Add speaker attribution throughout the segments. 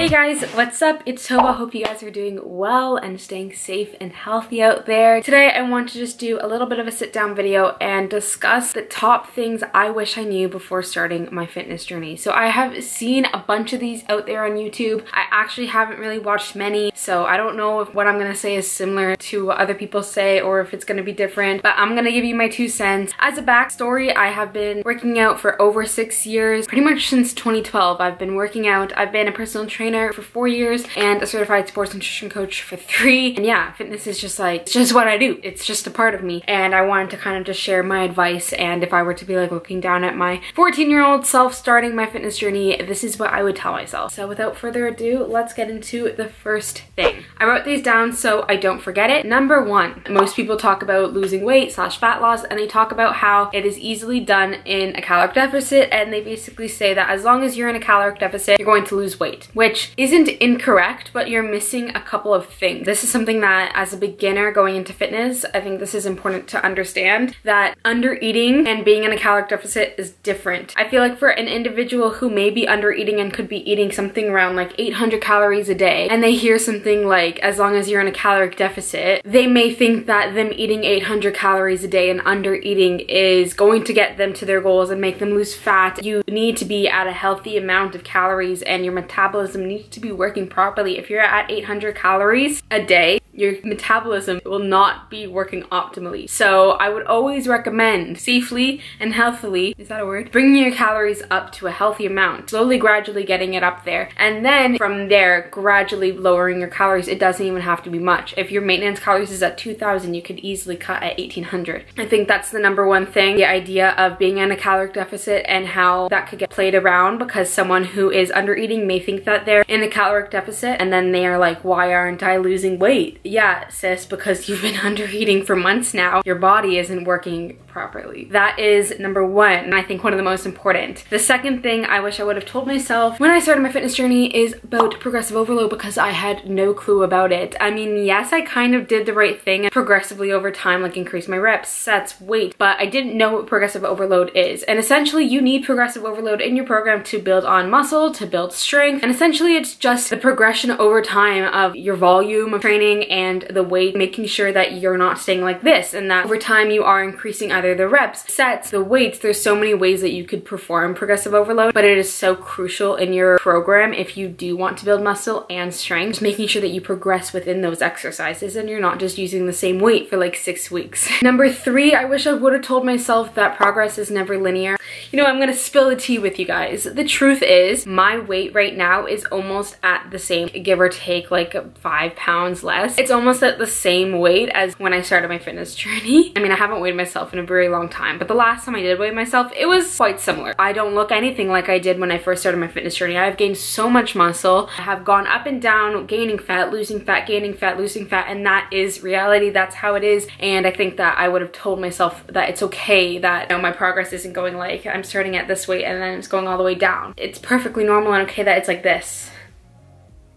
Speaker 1: Hey guys, what's up? It's Tova. Hope you guys are doing well and staying safe and healthy out there. Today I want to just do a little bit of a sit down video and discuss the top things I wish I knew before starting my fitness journey. So I have seen a bunch of these out there on YouTube. I actually haven't really watched many, so I don't know if what I'm gonna say is similar to what other people say or if it's gonna be different, but I'm gonna give you my 2 cents. As a backstory, I have been working out for over 6 years, pretty much since 2012. I've been working out. I've been a personal trainer for 4 years and a certified sports nutrition coach for 3. And yeah, fitness is just like, it's just what I do. It's just a part of me. And I wanted to kind of just share my advice, and if I were to be like looking down at my 14-year-old self starting my fitness journey, this is what I would tell myself. So without further ado, let's get into the first thing. I wrote these down so I don't forget it. Number 1, most people talk about losing weight / fat loss, and they talk about how it is easily done in a caloric deficit, and they basically say that as long as you're in a caloric deficit, you're going to lose weight, which isn't incorrect, but you're missing a couple of things. This is something that as a beginner going into fitness, I think this is important to understand, that under eating and being in a caloric deficit is different. I feel like for an individual who may be under eating and could be eating something around like 800 calories a day, and they hear something like as long as you're in a caloric deficit, they may think that them eating 800 calories a day and under eating is going to get them to their goals and make them lose fat. You need to be at a healthy amount of calories and your metabolism needs to be working properly. If you're at 800 calories a day, your metabolism will not be working optimally. So I would always recommend safely and healthily, is that a word? Bringing your calories up to a healthy amount, slowly, gradually getting it up there. And then from there, gradually lowering your calories. It doesn't even have to be much. If your maintenance calories is at 2,000, you could easily cut at 1,800. I think that's the number 1 thing, the idea of being in a caloric deficit and how that could get played around, because someone who is under eating may think that they're in a caloric deficit and then they are like, why aren't I losing weight? Yeah, sis, because you've been under eating for months now. Your body isn't working properly. That is number 1, and I think one of the most important. The second thing I wish I would have told myself when I started my fitness journey is about progressive overload, because I had no clue about it. I mean, yes, I kind of did the right thing progressively over time, like increase my reps, sets, weight, but I didn't know what progressive overload is. And essentially you need progressive overload in your program to build on muscle, to build strength, and essentially it's just the progression over time of your volume of training and the weight, making sure that you're not staying like this, and that over time you are increasing either the reps, sets, the weights. There's so many ways that you could perform progressive overload, but it is so crucial in your program if you do want to build muscle and strength, just making sure that you progress within those exercises and you're not just using the same weight for like 6 weeks. Number 3, I wish I would have told myself that progress is never linear. You know, I'm gonna spill the tea with you guys. The truth is, my weight right now is almost at the same, give or take like 5 pounds less. It's almost at the same weight as when I started my fitness journey. I mean, I haven't weighed myself in a very long time, but the last time I did weigh myself, it was quite similar. I don't look anything like I did when I first started my fitness journey. I've gained so much muscle. I have gone up and down, gaining fat, losing fat, gaining fat, losing fat, and that is reality. That's how it is. And I think that I would have told myself that it's okay, that, you know, my progress isn't going like I'm starting at this weight and then it's going all the way down. It's perfectly normal and okay that it's like this.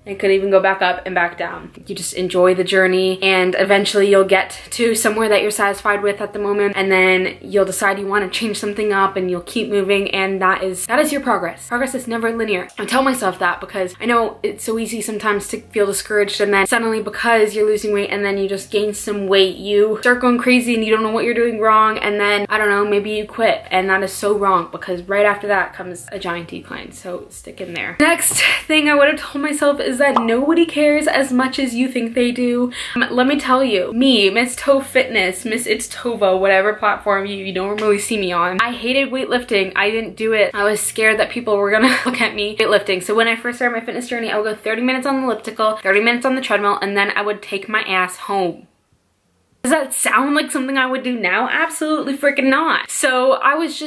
Speaker 1: It could even go back up and back down. You just enjoy the journey, and eventually you'll get to somewhere that you're satisfied with at the moment, and then you'll decide you want to change something up and you'll keep moving, and that is your progress. Progress is never linear. I tell myself that because I know it's so easy sometimes to feel discouraged, and then suddenly because you're losing weight and then you just gain some weight, you start going crazy and you don't know what you're doing wrong, and then, I don't know, maybe you quit, and that is so wrong because right after that comes a giant decline, so stick in there. Next thing I would have told myself is that nobody cares as much as you think they do. Let me tell you, me, Miss Tove Fitness, Miss itstova, whatever platform you normally see me on, I hated weightlifting. I didn't do it. I was scared that people were gonna look at me weightlifting. So when I first started my fitness journey, I would go 30 minutes on the elliptical, 30 minutes on the treadmill, and then I would take my ass home. Does that sound like something I would do now? Absolutely freaking not. So I was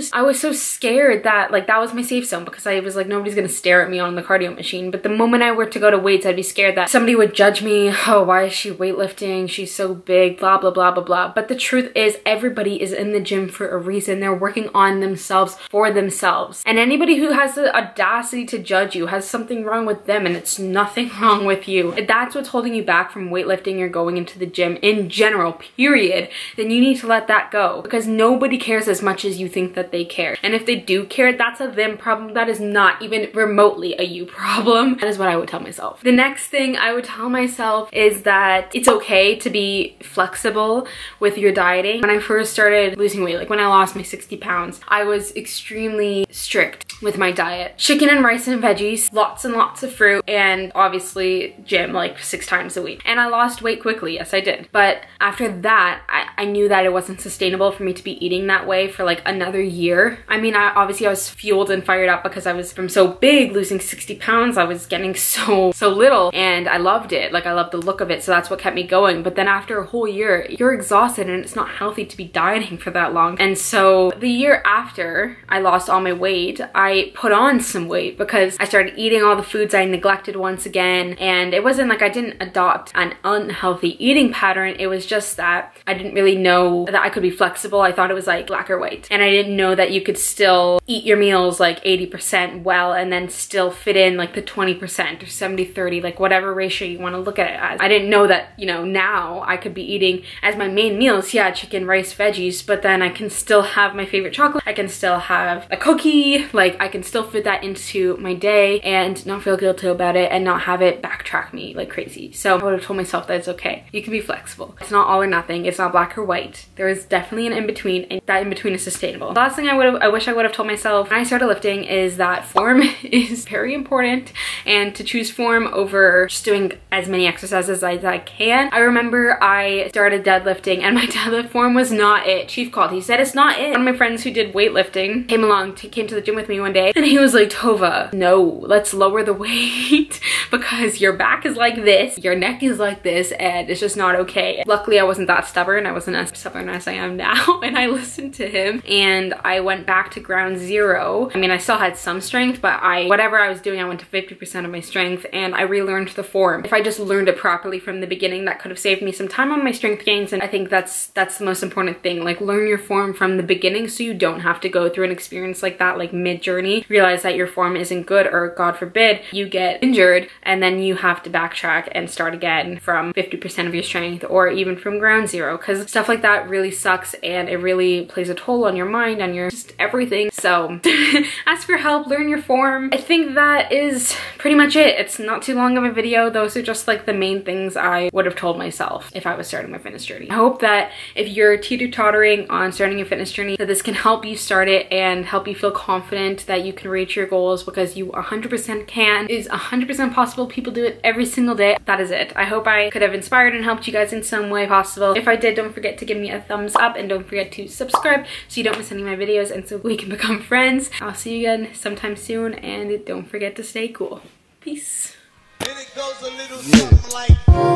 Speaker 1: so scared that like that was my safe zone, because I was like, nobody's gonna stare at me on the cardio machine. But the moment I were to go to weights, I'd be scared that somebody would judge me. Oh, why is she weightlifting? She's so big, blah, blah, blah, blah, blah. But the truth is, everybody is in the gym for a reason. They're working on themselves for themselves. And anybody who has the audacity to judge you has something wrong with them, and it's nothing wrong with you. If that's what's holding you back from weightlifting or going into the gym in general, period, then you need to let that go, because nobody cares as much as you think that they care. And if they do care, that's a them problem. That is not even remotely a you problem. That is what I would tell myself. The next thing I would tell myself is that it's okay to be flexible with your dieting. When I first started losing weight, like when I lost my 60 pounds, I was extremely strict with my diet. Chicken and rice and veggies, lots and lots of fruit, and obviously gym like 6 times a week. And I lost weight quickly, yes I did. But after that, I knew that it wasn't sustainable for me to be eating that way for like another year. I mean, obviously I was fueled and fired up because I was from so big, losing 60 pounds, I was getting so little, and I loved it. Like I loved the look of it, so that's what kept me going. But then after a whole year, you're exhausted and it's not healthy to be dieting for that long. And so the year after I lost all my weight, I put on some weight because I started eating all the foods I neglected once again. And it wasn't like I didn't adopt an unhealthy eating pattern, it was just that I didn't really know that I could be flexible. I thought it was like black or white, and I didn't know that you could still eat your meals like 80% well and then still fit in like the 20% or 70-30, like whatever ratio you want to look at it as. I didn't know that, you know, now I could be eating as my main meals, yeah, chicken, rice, veggies, but then I can still have my favorite chocolate, I can still have a cookie, like I can still fit that into my day and not feel guilty about it and not have it backtrack me like crazy. So I would have told myself that it's okay. You can be flexible. It's not all or nothing. It's not black or white. There is definitely an in-between, and that in-between is sustainable. The last thing I wish I would have told myself when I started lifting is that form is very important, and to choose form over just doing as many exercises as I can. I remember I started deadlifting and my deadlift form was not it. Chief called. He said it's not it. One of my friends who did weightlifting came to the gym with me one day, and he was like, Tova, no, let's lower the weight because your back is like this, your neck is like this, and it's just not okay. Luckily, I wasn't that stubborn. I wasn't as stubborn as I am now, and I listened to him and I went back to ground zero. I mean, I still had some strength, but whatever I was doing, I went to 50% of my strength, and I relearned the form. If I just learned it properly from the beginning, that could have saved me some time on my strength gains, and I think that's the most important thing. Like, learn your form from the beginning so you don't have to go through an experience like that, like mid-journey, realize that your form isn't good, or God forbid, you get injured, and then you have to backtrack and start again from 50% of your strength, or even from ground zero, because stuff like that really sucks, and it really plays a toll on your mind, on your just everything. So ask for help, learn your form. I think that is pretty much it. It's not too long of a video. Those are just like the main things I would have told myself if I was starting my fitness journey. I hope that if you're teeter-tottering on starting your fitness journey, that this can help you start it and help you feel confident that you can reach your goals, because you 100% can. It is 100% possible. People do it every single day. That is it. I hope I could have inspired and helped you guys in some way possible. If I did, don't forget to give me a thumbs up, and don't forget to subscribe so you don't miss any of my videos and so we can become friends. I'll see you again sometime soon, and don't forget to stay cool. Peace. Then it goes a little something like